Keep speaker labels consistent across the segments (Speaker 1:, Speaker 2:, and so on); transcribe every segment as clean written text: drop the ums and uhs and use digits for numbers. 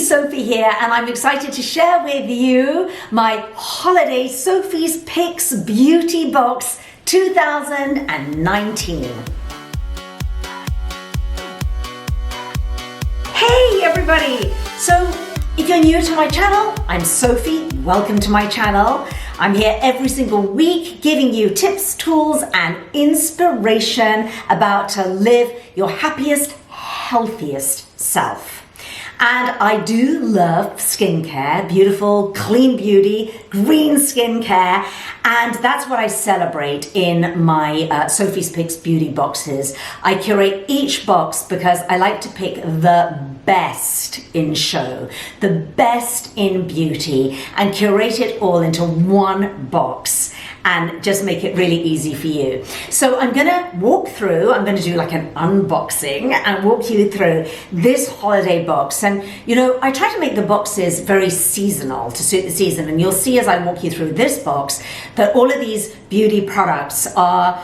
Speaker 1: Sophie here, and I'm excited to share with you my holiday Sophie's Picks Beauty Box 2019. Hey everybody! So if you're new to my channel, I'm Sophie. Welcome to my channel. I'm here every single week giving you tips, tools, and inspiration about to live your happiest, healthiest self. And I do love skincare, beautiful, clean beauty, green skincare, and that's what I celebrate in my Sophie's Picks beauty boxes. I curate each box because I like to pick the best in show, the best in beauty, and curate it all into one box and just make it really easy for you. So I'm gonna walk through, I'm gonna do like an unboxing and walk you through this holiday box. And you know, I try to make the boxes very seasonal to suit the season, and you'll see as I walk you through this box that all of these beauty products are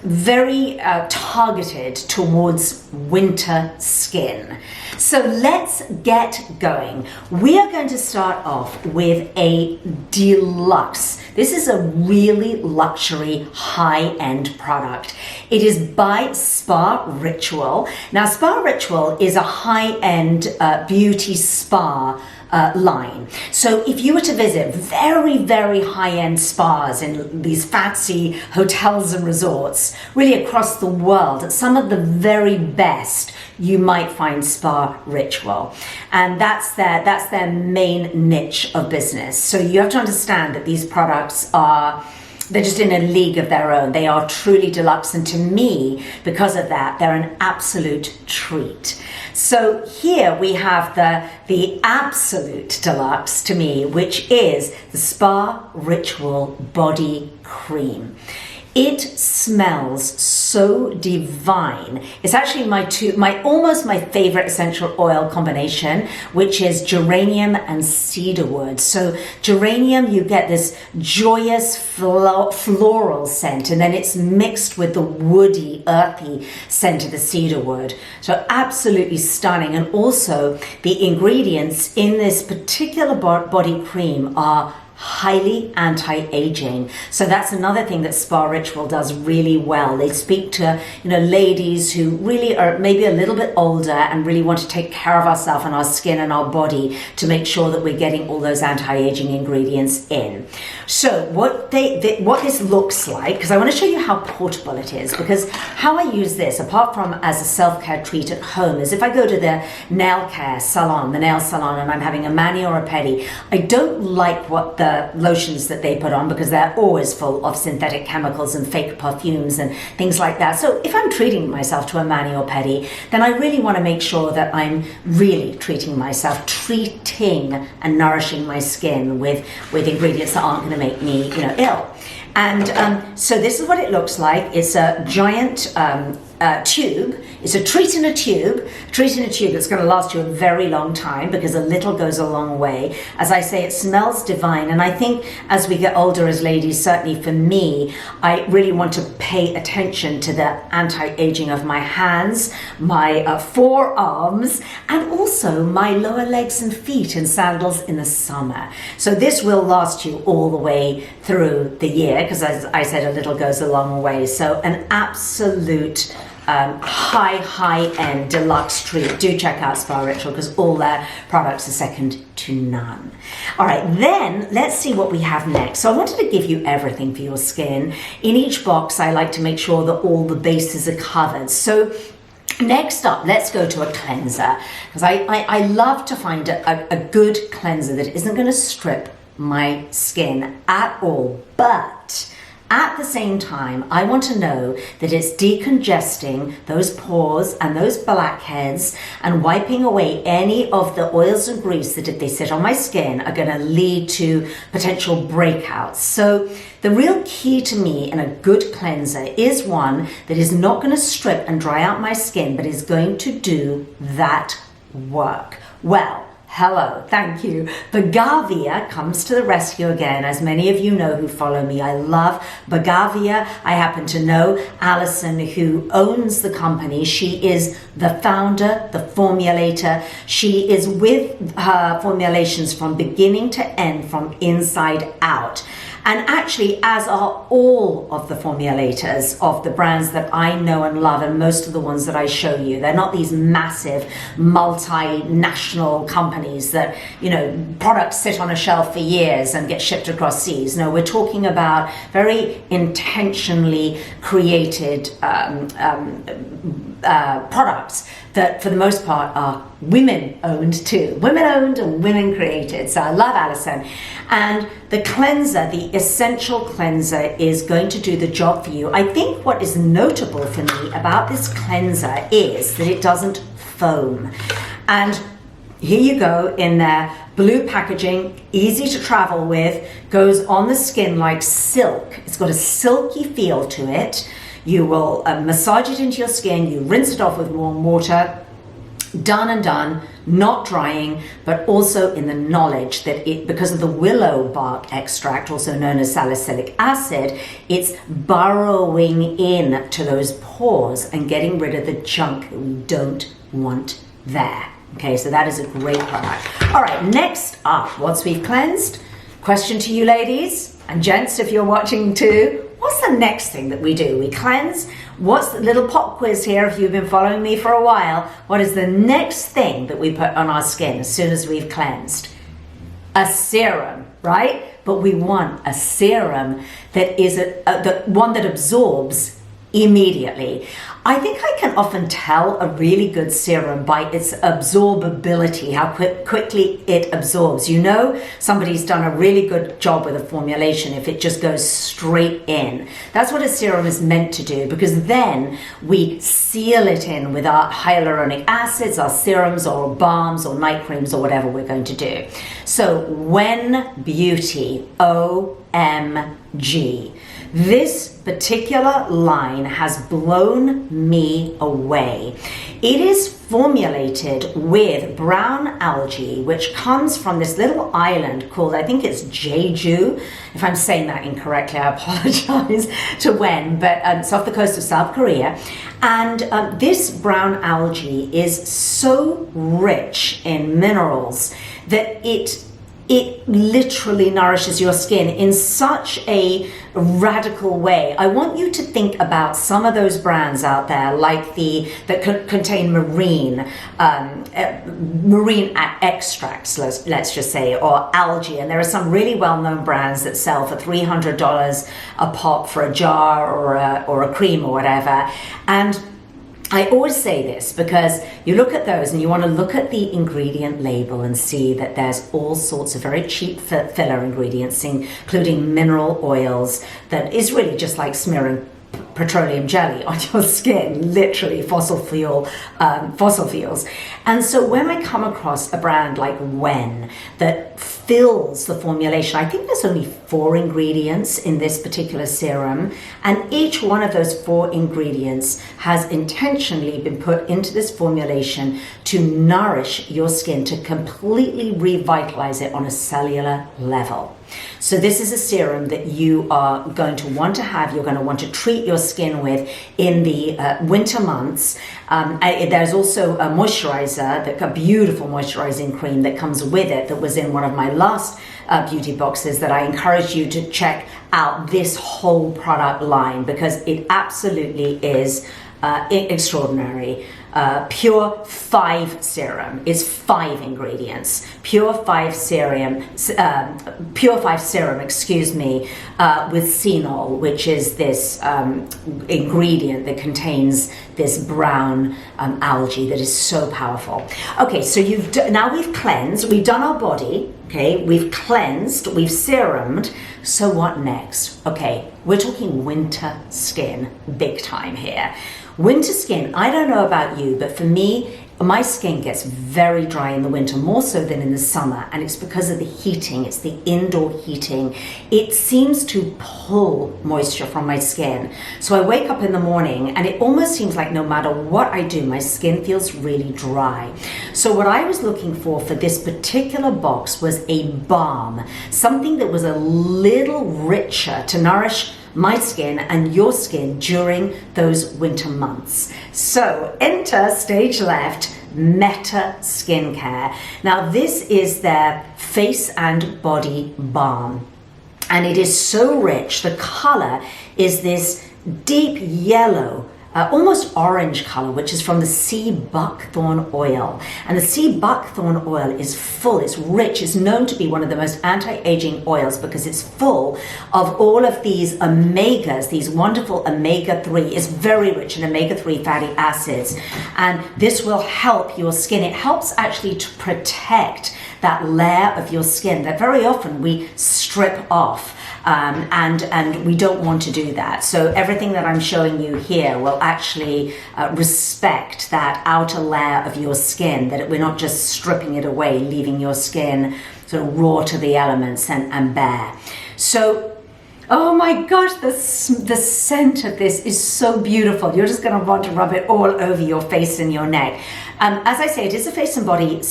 Speaker 1: very targeted towards winter skin. So let's get going. We are going to start off with a deluxe. This is a really luxury high-end product. It is by Spa Ritual. Now, Spa Ritual is a high-end beauty spa line. So if you were to visit very, very high-end spas in these fancy hotels and resorts, really across the world, at some of the very best, you might find Spa Ritual. And that's their main niche of business. So you have to understand that these products they're just in a league of their own. They are truly deluxe, and to me, because of that, they're an absolute treat. So here we have the absolute deluxe to me, which is the Spa Ritual Body Cream. It smells so divine. It's actually almost my favorite essential oil combination, which is geranium and cedarwood. So geranium, you get this joyous floral scent, and then it's mixed with the woody, earthy scent of the cedarwood. So absolutely stunning. And also the ingredients in this particular body cream are highly anti-aging. So that's another thing that Spa Ritual does really well. They speak to, you know, ladies who really are maybe a little bit older and really want to take care of ourselves and our skin and our body to make sure that we're getting all those anti-aging ingredients in. So what this looks like, because I want to show you how portable it is, because how I use this, apart from as a self-care treat at home, is if I go to the nail salon, and I'm having a mani or a pedi, I don't like what the lotions that they put on, because they're always full of synthetic chemicals and fake perfumes and things like that. So if I'm treating myself to a mani or pedi, then I really want to make sure that I'm really treating myself, treating and nourishing my skin with ingredients that aren't going to make me, you know, ill. And so this is what it looks like. It's a giant tube. It's a treat in a tube that's going to last you a very long time, because a little goes a long way. As I say, it smells divine, and I think as we get older as ladies, certainly for me, I really want to pay attention to the anti-aging of my hands, my forearms, and also my lower legs and feet in sandals in the summer. So this will last you all the way through the year, because as I said, a little goes a long way. So an absolute high-end deluxe treat. Do check out Spa Ritual, because all their products are second to none. All right, then let's see what we have next. So I wanted to give you everything for your skin. In each box, I like to make sure that all the bases are covered. So next up, let's go to a cleanser, because I love to find a good cleanser that isn't going to strip my skin at all, but at the same time, I want to know that it's decongesting those pores and those blackheads and wiping away any of the oils and grease that, if they sit on my skin, are going to lead to potential breakouts. So the real key to me in a good cleanser is one that is not going to strip and dry out my skin, but is going to do that work. Well, Hello, thank you. Bagavia comes to the rescue again. As many of you know who follow me, I love Bagavia. I happen to know Alison, who owns the company. She is the founder, the formulator. She is with her formulations from beginning to end, from inside out. And actually, as are all of the formulators of the brands that I know and love, and most of the ones that I show you, they're not these massive multinational companies that, you know, products sit on a shelf for years and get shipped across seas. No, we're talking about very intentionally created products that for the most part are women owned too. Women owned and women created. So I love Alison. And the cleanser, the essential cleanser, is going to do the job for you. I think what is notable for me about this cleanser is that it doesn't foam. And here you go in their blue packaging, easy to travel with, goes on the skin like silk. It's got a silky feel to it. You will massage it into your skin, you rinse it off with warm water, done and done, not drying, but also in the knowledge that it, because of the willow bark extract, also known as salicylic acid, it's burrowing in to those pores and getting rid of the junk that we don't want there. Okay, so that is a great product. All right, next up, once we've cleansed, question to you ladies and gents, if you're watching too, what's the next thing that we do? We cleanse. What's the little pop quiz here? If you've been following me for a while, what is the next thing that we put on our skin as soon as we've cleansed? A serum, right? But we want a serum that is the one that absorbs immediately. I think I can often tell a really good serum by its absorbability, how quickly it absorbs. You know, somebody's done a really good job with a formulation if it just goes straight in. That's what a serum is meant to do, because then we seal it in with our hyaluronic acids, our serums or balms or night creams or whatever we're going to do. So When Beauty, OMG. This particular line has blown me away. It is formulated with brown algae, which comes from this little island called, I think it's Jeju. If I'm saying that incorrectly, I apologize to Wen, but it's off the coast of South Korea. And this brown algae is so rich in minerals that it literally nourishes your skin in such a radical way. I want you to think about some of those brands out there, like that contain marine extracts, let's just say, or algae. And there are some really well-known brands that sell for $300 a pop for a jar or a cream or whatever. And I always say this because you look at those and you want to look at the ingredient label and see that there's all sorts of very cheap filler ingredients, including mineral oils, that is really just like smearing petroleum jelly on your skin, literally fossil fuels. And so when I come across a brand like Wen that fills the formulation, I think there's only 4 ingredients in this particular serum, and each one of those 4 ingredients has intentionally been put into this formulation to nourish your skin, to completely revitalize it on a cellular level. So this is a serum that you are going to want to have, you're going to want to treat your skin with in the winter months. There's also a moisturizer, a beautiful moisturizing cream that comes with it, that was in one of my last beauty boxes, that I encourage you to check out this whole product line, because it absolutely is extraordinary. Pure 5 serum is 5 ingredients. Pure 5 serum, excuse me, with phenol, which is this ingredient that contains this brown algae that is so powerful. Okay, so now we've cleansed, we've done our body. Okay, we've cleansed, we've serumed. So what next? Okay, we're talking winter skin, big time here. Winter skin, I don't know about you, but for me, my skin gets very dry in the winter, more so than in the summer, and it's because of the heating. It's the indoor heating. It seems to pull moisture from my skin. So I wake up in the morning and it almost seems like no matter what I do, my skin feels really dry. So what I was looking for this particular box was a balm, something that was a little richer to nourish my skin and your skin during those winter months. So enter stage left, Meta Skincare. Now this is their face and body balm, and it is so rich. The color is this deep yellow, almost orange color, which is from the sea buckthorn oil. And the sea buckthorn oil is full, it's rich, it's known to be one of the most anti-aging oils because it's full of all of these omegas, these wonderful omega-3. It's very rich in omega-3 fatty acids. And this will help your skin. It helps actually to protect that layer of your skin that very often we strip off. And we don't want to do that. So everything that I'm showing you here will actually respect that outer layer of your skin, that we're not just stripping it away, leaving your skin sort of raw to the elements and bare. So, oh my gosh, the scent of this is so beautiful. You're just going to want to rub it all over your face and your neck. As I say, it is a face and body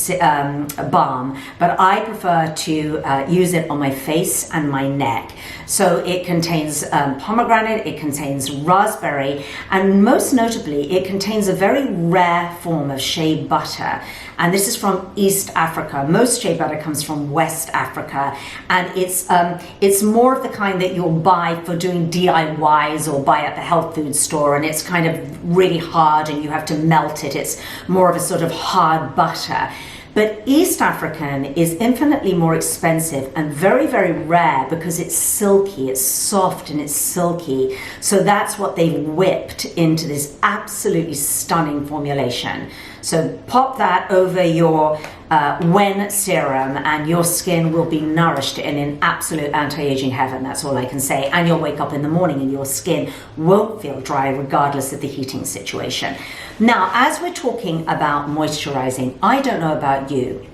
Speaker 1: balm, but I prefer to use it on my face and my neck. So it contains pomegranate, it contains raspberry, and most notably, it contains a very rare form of shea butter. And this is from East Africa. Most shea butter comes from West Africa, and it's more of the kind that you'll buy for doing DIYs or buy at the health food store, and it's kind of really hard and you have to melt it. It's more of a sort of hard butter. But East African is infinitely more expensive and very, very rare because it's silky, it's soft and it's silky. So that's what they've whipped into this absolutely stunning formulation. So pop that over your When serum and your skin will be nourished in an absolute anti-aging heaven. That's all I can say. And you'll wake up in the morning and your skin won't feel dry regardless of the heating situation. Now, as we're talking about moisturizing, I don't know about you,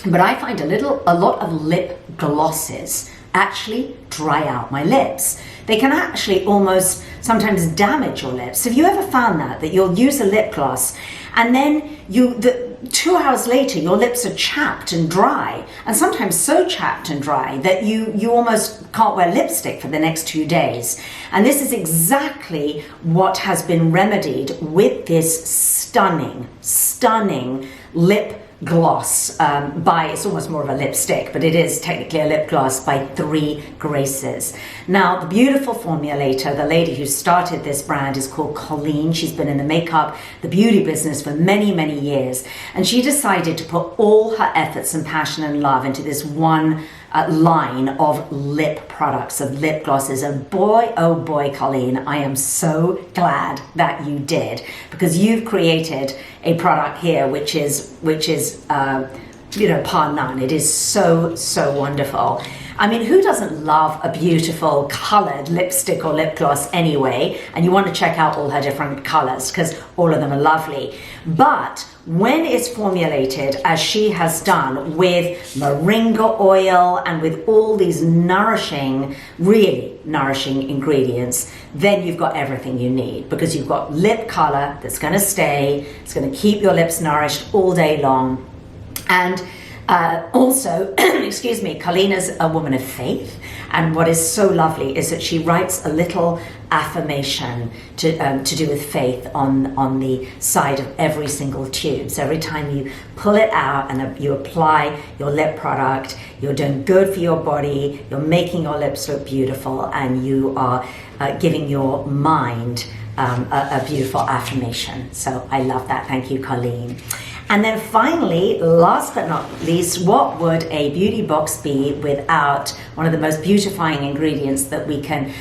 Speaker 1: but I find a lot of lip glosses actually dry out my lips. They can actually almost sometimes damage your lips. Have you ever found that you'll use a lip gloss and then 2 hours later your lips are chapped and dry, and sometimes so chapped and dry that you almost can't wear lipstick for the next 2 days. And this is exactly what has been remedied with this stunning lip gloss it's almost more of a lipstick, but it is technically a lip gloss by 3 Graces. Now, the beautiful formulator, the lady who started this brand, is called Colleen. She's been in the makeup, the beauty business for many, many years, and she decided to put all her efforts and passion and love into this one line of lip products, of lip glosses. And boy, oh boy, Colleen, I am so glad that you did, because you've created a product here which is par none. It is so, so wonderful. I mean, who doesn't love a beautiful colored lipstick or lip gloss anyway? And you want to check out all her different colors because all of them are lovely. But when it's formulated as she has done with moringa oil and with all these nourishing, really nourishing ingredients, then you've got everything you need, because you've got lip color that's going to stay, it's going to keep your lips nourished all day long. And also, excuse me, Colleen is a woman of faith, and what is so lovely is that she writes a little affirmation to do with faith on the side of every single tube. So every time you pull it out and you apply your lip product, you're doing good for your body, you're making your lips look beautiful, and you are giving your mind a beautiful affirmation. So I love that. Thank you, Colleen. And then finally, last but not least, what would a beauty box be without one of the most beautifying ingredients that we can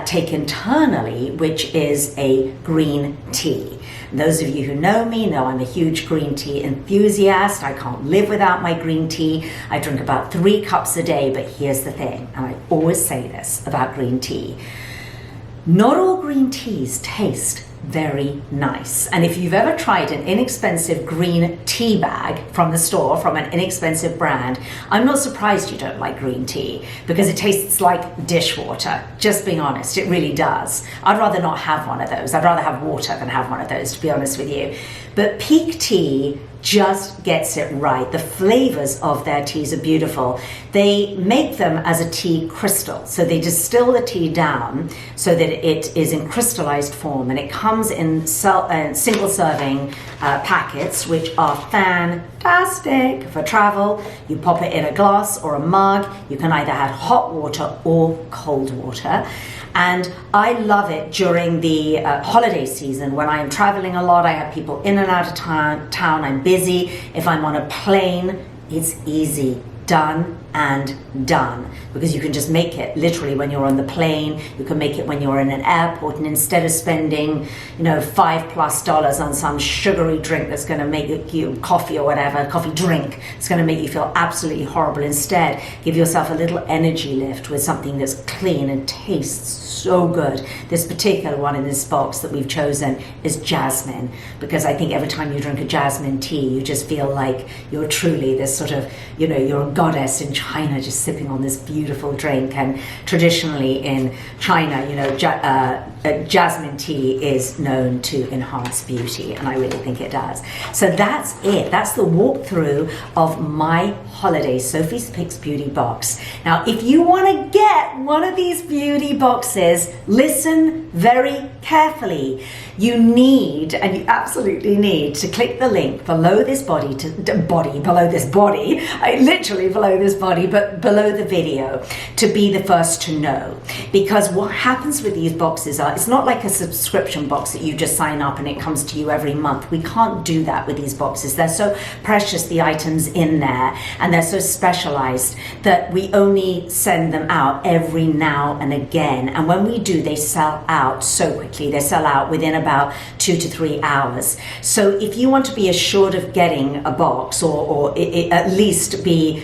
Speaker 1: take internally, which is a green tea. Those of you who know me know I'm a huge green tea enthusiast. I can't live without my green tea. I drink about 3 cups a day, but here's the thing, and I always say this about green tea. Not all green teas taste very nice. And if you've ever tried an inexpensive green tea bag from the store, from an inexpensive brand, I'm not surprised you don't like green tea, because it tastes like dishwater. Just being honest, it really does. I'd rather not have one of those. I'd rather have water than have one of those, to be honest with you. But Peak Tea just gets it right. The flavors of their teas are beautiful. They make them as a tea crystal. So they distill the tea down so that it is in crystallized form, and it comes in single serving packets, which are fantastic for travel. You pop it in a glass or a mug. You can either have hot water or cold water. And I love it during the holiday season when I am traveling a lot. I have people in and out of town. I'm busy. If I'm on a plane, it's easy. Done and done, because you can just make it literally when you're on the plane. You can make it when you're in an airport, and instead of spending, $5+ on some sugary drink that's going to make you coffee or whatever, coffee drink, it's going to make you feel absolutely horrible. Instead, give yourself a little energy lift with something that's clean and tastes so good. This particular one in this box that we've chosen is jasmine, because I think every time you drink a jasmine tea, you just feel like you're truly this sort of, you're a goddess in China just sipping on this beautiful drink. And traditionally in China, jasmine tea is known to enhance beauty, and I really think it does. So that's it. That's the walkthrough of my holiday Sophie's Picks beauty box. Now, if you want to get one of these beauty boxes, listen very carefully. You need, and you absolutely need, to click the link below this literally below this body, but below the video, to be the first to know. Because what happens with these boxes it's not like a subscription box that you just sign up and it comes to you every month. We can't do that with these boxes. They're so precious, the items in there, and they're so specialized that we only send them out every now and again. And when we do, they sell out so quickly. They sell out within about 2 to 3 hours. So if you want to be assured of getting a box, or at least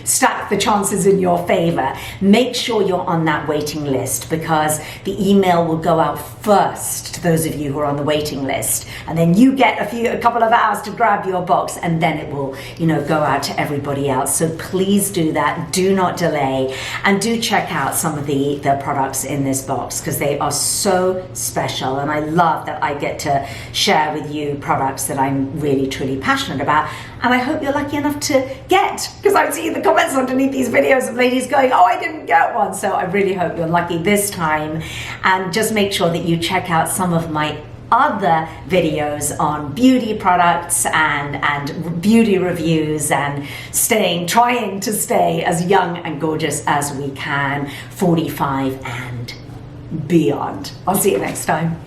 Speaker 1: stack the chances in your favor, make sure you're on that waiting list, because the email will go out first to those of you who are on the waiting list, and then you get a couple of hours to grab your box, and then it will go out to everybody else. So please do that. Do not delay, and do check out some of the products in this box, because they are so special, and I love that I get to share with you products that I'm really truly passionate about. And I hope you're lucky enough to get, because I've seen the comments underneath these videos of ladies going, oh, I didn't get one. So I really hope you're lucky this time. And just make sure that you check out some of my other videos on beauty products and beauty reviews, and trying to stay as young and gorgeous as we can, 45 and beyond. I'll see you next time.